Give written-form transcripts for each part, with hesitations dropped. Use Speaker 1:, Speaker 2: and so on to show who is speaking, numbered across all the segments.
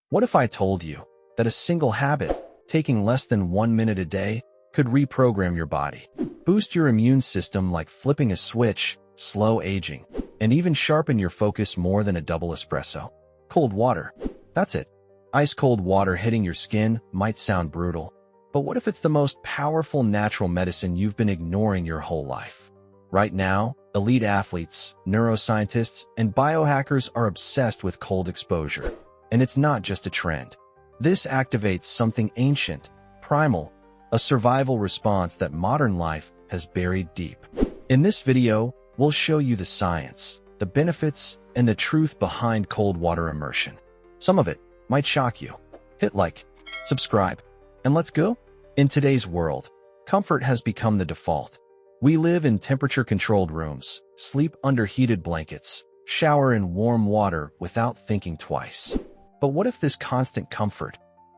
Speaker 1: What if I told you that a single habit, taking less than 1 minute a day, could reprogram your body, boost your immune system like flipping a switch, slow aging, and even sharpen your focus more than a double espresso? Cold water. That's it. Ice-cold water hitting your skin might sound brutal, but what if it's the most powerful natural medicine you've been ignoring your whole life? Right now, elite athletes, neuroscientists, and biohackers are obsessed with cold exposure. And it's not just a trend. This activates something ancient, primal, a survival response that modern life has buried deep. In this video, we'll show you the science, the benefits, and the truth behind cold water immersion. Some of it might shock you. Hit like, subscribe, and let's go. In today's world, comfort has become the default. We live in temperature-controlled rooms, sleep under heated blankets, shower in warm water without thinking twice. But what if this constant comfort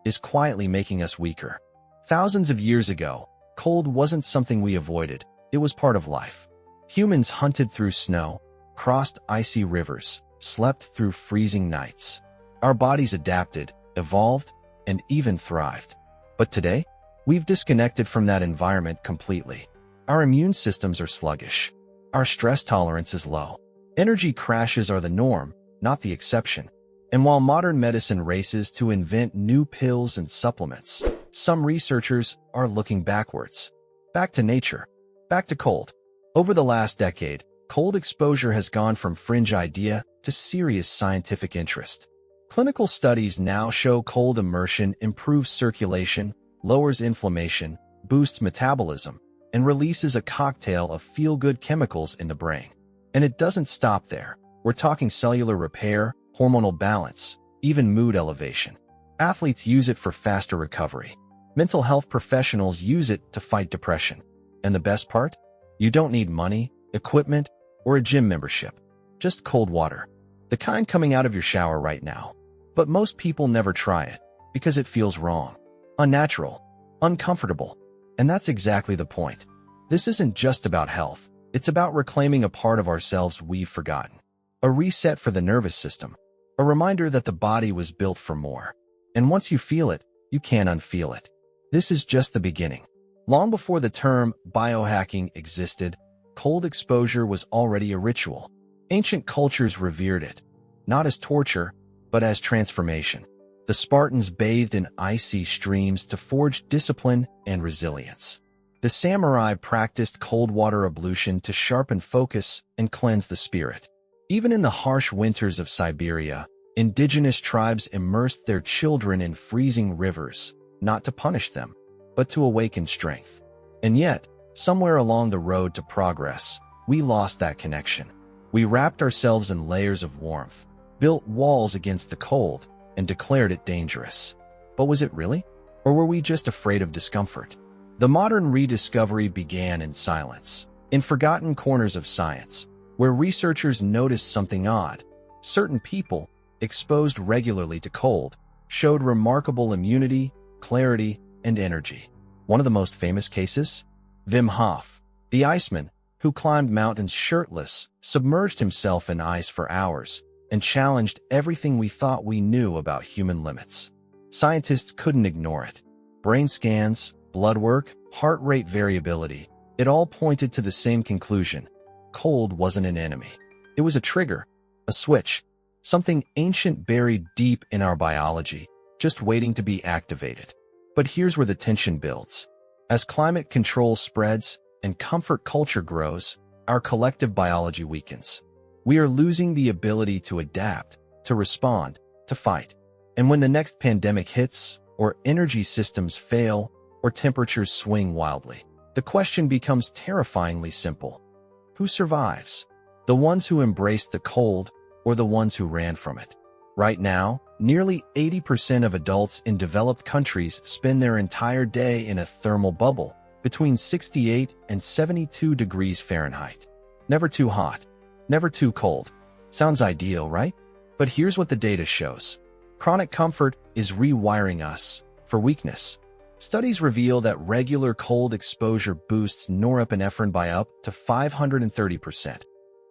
Speaker 1: is quietly making us weaker? Thousands of years ago, cold wasn't something we avoided. It was part of life. Humans hunted through snow, crossed icy rivers, slept through freezing nights. Our bodies adapted, evolved, and even thrived. But today, we've disconnected from that environment completely. Our immune systems are sluggish. Our stress tolerance is low. Energy crashes are the norm, not the exception. And while modern medicine races to invent new pills and supplements, some researchers are looking backwards. Back to nature. Back to cold. Over the last decade, cold exposure has gone from fringe idea to serious scientific interest. Clinical studies now show cold immersion improves circulation, lowers inflammation, boosts metabolism, and releases a cocktail of feel-good chemicals in the brain. And it doesn't stop there. We're talking cellular repair, hormonal balance, even mood elevation. Athletes use it for faster recovery. Mental health professionals use it to fight depression. And the best part? You don't need money, equipment, or a gym membership. Just cold water. The kind coming out of your shower right now. But most people never try it because it feels wrong, unnatural, uncomfortable. And that's exactly the point. This isn't just about health. It's about reclaiming a part of ourselves we've forgotten. A reset for the nervous system. A reminder that the body was built for more. And once you feel it, you can't unfeel it. This is just the beginning. Long before the term biohacking existed, cold exposure was already a ritual. Ancient cultures revered it, not as torture, but as transformation. The Spartans bathed in icy streams to forge discipline and resilience. The samurai practiced cold water ablution to sharpen focus and cleanse the spirit. Even in the harsh winters of Siberia, indigenous tribes immersed their children in freezing rivers, not to punish them, but to awaken strength. And yet, somewhere along the road to progress, we lost that connection. We wrapped ourselves in layers of warmth, built walls against the cold, and declared it dangerous. But was it really? Or were we just afraid of discomfort? The modern rediscovery began in silence, in forgotten corners of science, where researchers noticed something odd. Certain people, exposed regularly to cold, showed remarkable immunity, clarity, and energy. One of the most famous cases? Wim Hof, the Iceman, who climbed mountains shirtless, submerged himself in ice for hours, and challenged everything we thought we knew about human limits. Scientists couldn't ignore it. Brain scans, blood work, heart rate variability, it all pointed to the same conclusion. Cold wasn't an enemy. It was a trigger, a switch, something ancient buried deep in our biology, just waiting to be activated. But here's where the tension builds. As climate control spreads and comfort culture grows, our collective biology weakens. We are losing the ability to adapt, to respond, to fight. And when the next pandemic hits, or energy systems fail, or temperatures swing wildly, the question becomes terrifyingly simple. Who survives? The ones who embraced the cold, or the ones who ran from it? Right now, nearly 80% of adults in developed countries spend their entire day in a thermal bubble between 68 and 72 degrees Fahrenheit. Never too hot, never too cold. Sounds ideal, right? But here's what the data shows. Chronic comfort is rewiring us for weakness. Studies reveal that regular cold exposure boosts norepinephrine by up to 530%,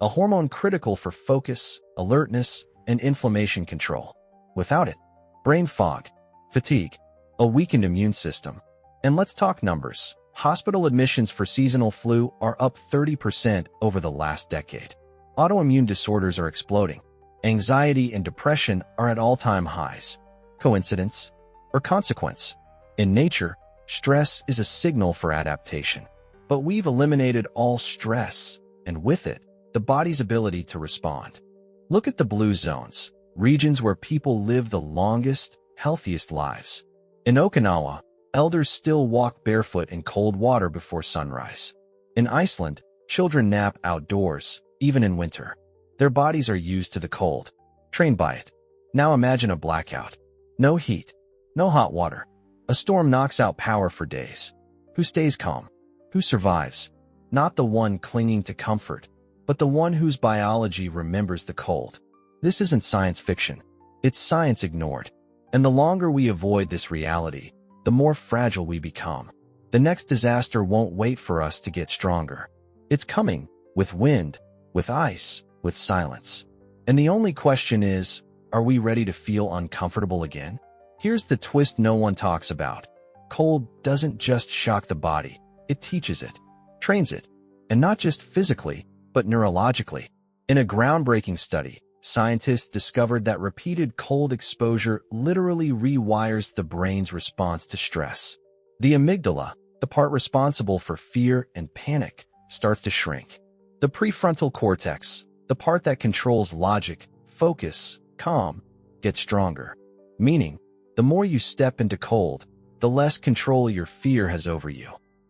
Speaker 1: a hormone critical for focus, alertness, and inflammation control. Without it, brain fog, fatigue, a weakened immune system. And let's talk numbers. Hospital admissions for seasonal flu are up 30% over the last decade. Autoimmune disorders are exploding. Anxiety and depression are at all-time highs. Coincidence or consequence? In nature, stress is a signal for adaptation. But we've eliminated all stress, and with it, the body's ability to respond. Look at the blue zones, regions where people live the longest, healthiest lives. In Okinawa, elders still walk barefoot in cold water before sunrise. In Iceland, children nap outdoors, even in winter. Their bodies are used to the cold, trained by it. Now imagine a blackout. No heat, no hot water. A storm knocks out power for days. Who stays calm? Who survives? Not the one clinging to comfort, but the one whose biology remembers the cold. This isn't science fiction. It's science ignored. And the longer we avoid this reality, the more fragile we become. The next disaster won't wait for us to get stronger. It's coming, with wind, with ice, with silence. And the only question is, are we ready to feel uncomfortable again? Here's the twist no one talks about. Cold doesn't just shock the body, it teaches it, trains it, and not just physically, but neurologically. In a groundbreaking study, scientists discovered that repeated cold exposure literally rewires the brain's response to stress. The amygdala, the part responsible for fear and panic, starts to shrink. The prefrontal cortex, the part that controls logic, focus, calm, gets stronger. Meaning, the more you step into cold, the less control your fear has over you.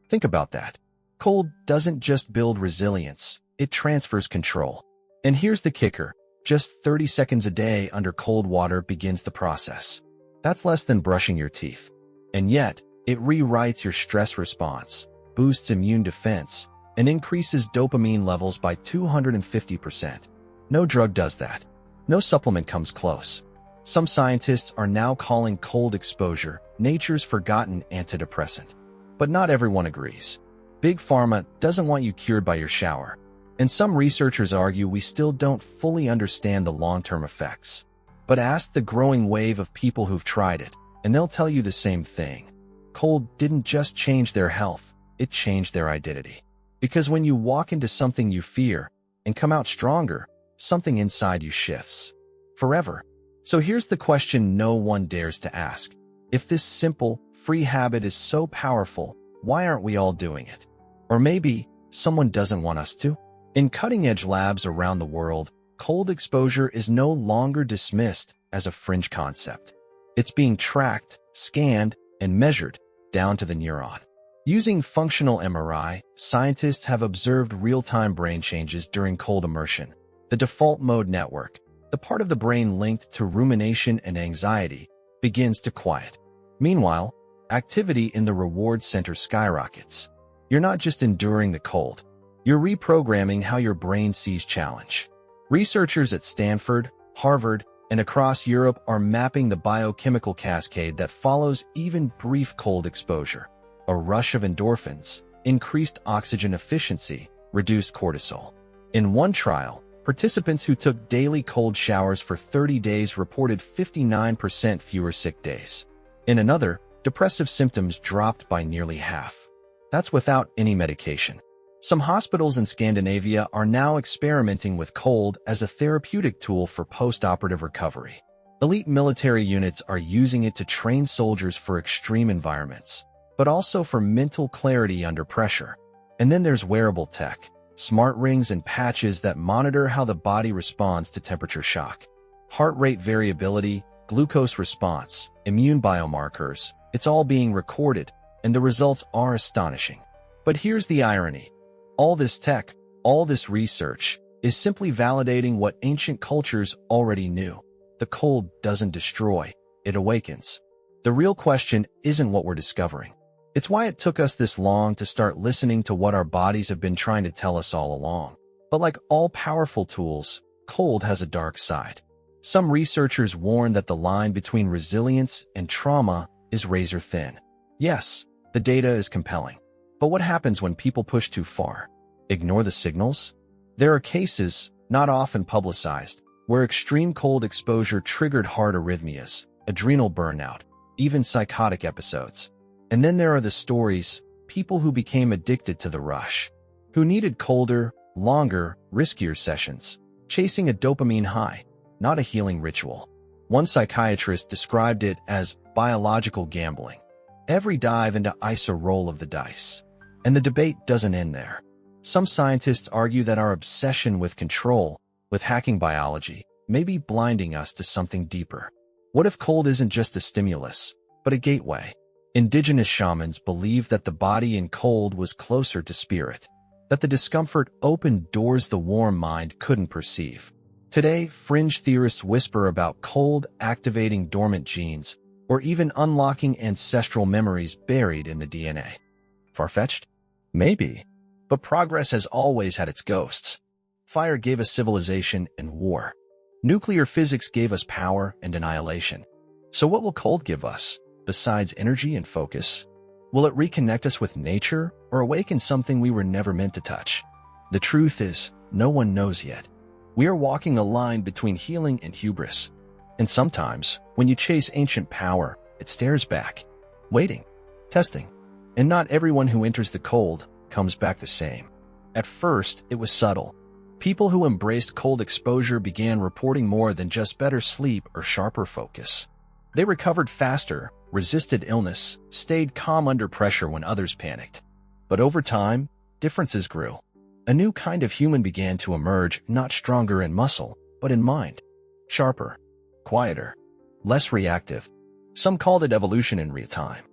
Speaker 1: Think about that. Cold doesn't just build resilience, it transfers control. And here's the kicker. Just 30 seconds a day under cold water begins the process. That's less than brushing your teeth. And yet, it rewrites your stress response, boosts immune defense, and increases dopamine levels by 250%. No drug does that. No supplement comes close. Some scientists are now calling cold exposure nature's forgotten antidepressant. But not everyone agrees. Big Pharma doesn't want you cured by your shower. And some researchers argue we still don't fully understand the long-term effects. But ask the growing wave of people who've tried it, and they'll tell you the same thing. Cold didn't just change their health, it changed their identity. Because when you walk into something you fear and come out stronger, something inside you shifts. Forever. So here's the question no one dares to ask. If this simple, free habit is so powerful, why aren't we all doing it? Or maybe someone doesn't want us to? In cutting-edge labs around the world, cold exposure is no longer dismissed as a fringe concept. It's being tracked, scanned, and measured down to the neuron. Using functional MRI, scientists have observed real-time brain changes during cold immersion. The default mode network, the part of the brain linked to rumination and anxiety, begins to quiet. Meanwhile, activity in the reward center skyrockets. You're not just enduring the cold. You're reprogramming how your brain sees challenge. Researchers at Stanford, Harvard, and across Europe are mapping the biochemical cascade that follows even brief cold exposure. A rush of endorphins, increased oxygen efficiency, reduced cortisol. In one trial, participants who took daily cold showers for 30 days reported 59% fewer sick days. In another, depressive symptoms dropped by nearly half. That's without any medication. Some hospitals in Scandinavia are now experimenting with cold as a therapeutic tool for post-operative recovery. Elite military units are using it to train soldiers for extreme environments, but also for mental clarity under pressure. And then there's wearable tech, smart rings and patches that monitor how the body responds to temperature shock. Heart rate variability, glucose response, immune biomarkers, it's all being recorded, and the results are astonishing. But here's the irony. All this tech, all this research, is simply validating what ancient cultures already knew. The cold doesn't destroy, it awakens. The real question isn't what we're discovering. It's why it took us this long to start listening to what our bodies have been trying to tell us all along. But like all powerful tools, cold has a dark side. Some researchers warn that the line between resilience and trauma is razor thin. Yes, the data is compelling. But what happens when people push too far? Ignore the signals? There are cases, not often publicized, where extreme cold exposure triggered heart arrhythmias, adrenal burnout, even psychotic episodes. And then there are the stories, people who became addicted to the rush, who needed colder, longer, riskier sessions, chasing a dopamine high, not a healing ritual. One psychiatrist described it as biological gambling. Every dive into ice a roll of the dice. And the debate doesn't end there. Some scientists argue that our obsession with control, with hacking biology, may be blinding us to something deeper. What if cold isn't just a stimulus, but a gateway? Indigenous shamans believed that the body in cold was closer to spirit, that the discomfort opened doors the warm mind couldn't perceive. Today, fringe theorists whisper about cold activating dormant genes, or even unlocking ancestral memories buried in the DNA. Far-fetched? Maybe. But progress has always had its ghosts. Fire gave us civilization and war. Nuclear physics gave us power and annihilation. So what will cold give us, besides energy and focus? Will it reconnect us with nature or awaken something we were never meant to touch? The truth is, no one knows yet. We are walking a line between healing and hubris. And sometimes, when you chase ancient power, it stares back, waiting, testing. And not everyone who enters the cold comes back the same. At first, it was subtle. People who embraced cold exposure began reporting more than just better sleep or sharper focus. They recovered faster, resisted illness, stayed calm under pressure when others panicked. But over time, differences grew. A new kind of human began to emerge, not stronger in muscle, but in mind. Sharper, quieter, less reactive. Some called it evolution in real time.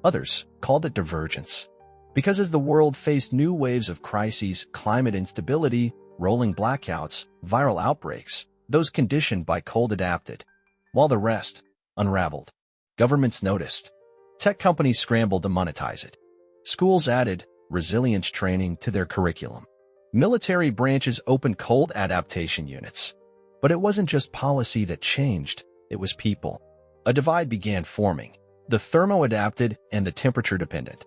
Speaker 1: Others called it divergence. Because as the world faced new waves of crises, climate instability, rolling blackouts, viral outbreaks, those conditioned by cold adapted, while the rest unraveled. Governments noticed. Tech companies scrambled to monetize it. Schools added resilience training to their curriculum. Military branches opened cold adaptation units. But it wasn't just policy that changed, it was people. A divide began forming. The thermo-adapted and the temperature-dependent.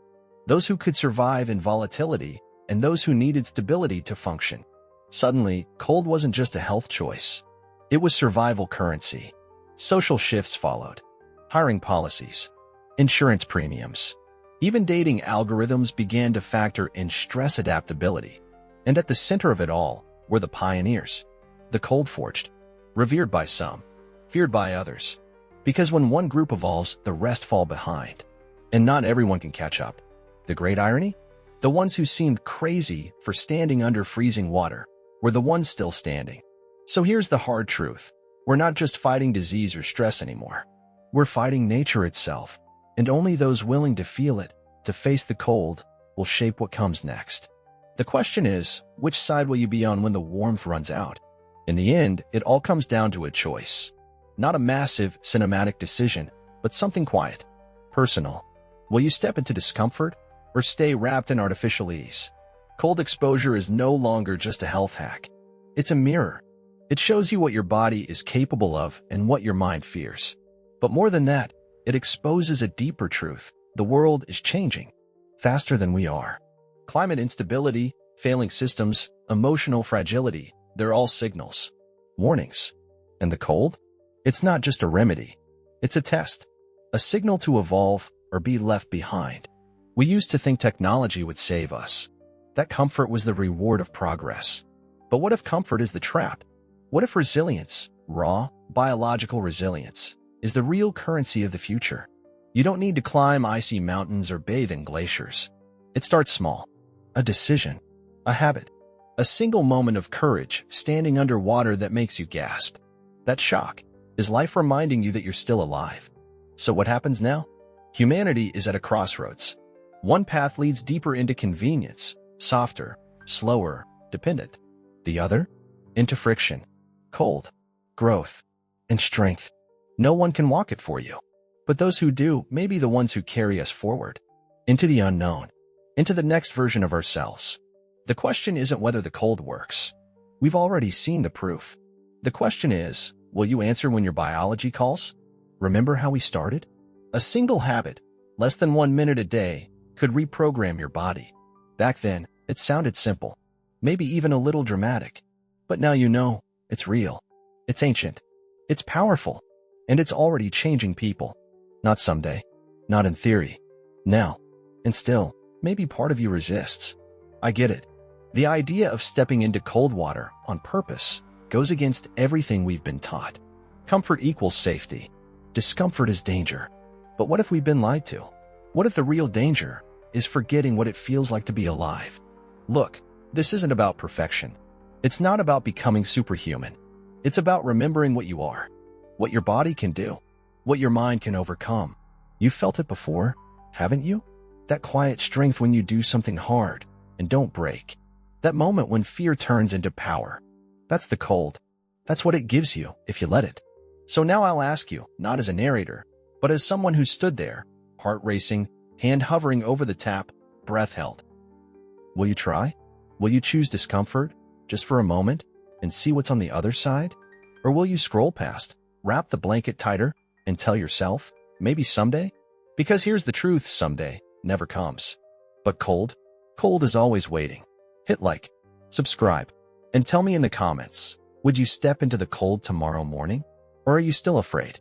Speaker 1: Those who could survive in volatility and those who needed stability to function. Suddenly, cold wasn't just a health choice. It was survival currency. Social shifts followed. Hiring policies, insurance premiums. Even dating algorithms began to factor in stress adaptability. And at the center of it all were the pioneers. The cold-forged. Revered by some, feared by others. Because when one group evolves, the rest fall behind. And not everyone can catch up. The great irony? The ones who seemed crazy for standing under freezing water were the ones still standing. So here's the hard truth. We're not just fighting disease or stress anymore. We're fighting nature itself. And only those willing to feel it, to face the cold, will shape what comes next. The question is, which side will you be on when the warmth runs out? In the end, it all comes down to a choice. Not a massive, cinematic decision, but something quiet, personal. Will you step into discomfort or stay wrapped in artificial ease? Cold exposure is no longer just a health hack. It's a mirror. It shows you what your body is capable of and what your mind fears. But more than that, it exposes a deeper truth. The world is changing faster than we are. Climate instability, failing systems, emotional fragility, they're all signals, warnings. And the cold? It's not just a remedy. It's a test, a signal to evolve or be left behind. We used to think technology would save us. That comfort was the reward of progress. But what if comfort is the trap? What if resilience, raw, biological resilience, is the real currency of the future? You don't need to climb icy mountains or bathe in glaciers. It starts small. A decision, a habit, a single moment of courage standing under water that makes you gasp. That shock is life reminding you that you're still alive. So what happens now? Humanity is at a crossroads. One path leads deeper into convenience, softer, slower, dependent. The other? Into friction, cold, growth, and strength. No one can walk it for you. But those who do may be the ones who carry us forward. Into the unknown. Into the next version of ourselves. The question isn't whether the cold works. We've already seen the proof. The question is, will you answer when your biology calls? Remember how we started? A single habit, less than 1 minute a day, could reprogram your body. Back then, it sounded simple, maybe even a little dramatic. But now you know, it's real. It's ancient. It's powerful. And it's already changing people. Not someday, not in theory, now. And still, maybe part of you resists. I get it. The idea of stepping into cold water on purpose goes against everything we've been taught. Comfort equals safety. Discomfort is danger. But what if we've been lied to? What if the real danger is forgetting what it feels like to be alive? Look, this isn't about perfection. It's not about becoming superhuman. It's about remembering what you are, what your body can do, what your mind can overcome. You've felt it before, haven't you? That quiet strength when you do something hard and don't break. That moment when fear turns into power. That's the cold. That's what it gives you if you let it. So now I'll ask you, not as a narrator, but as someone who stood there, heart racing, hand hovering over the tap, breath held. Will you try? Will you choose discomfort, just for a moment, and see what's on the other side? Or will you scroll past, wrap the blanket tighter, and tell yourself, maybe someday? Because here's the truth, someday never comes. But cold is always waiting. Hit like, subscribe, and tell me in the comments, would you step into the cold tomorrow morning? Or are you still afraid?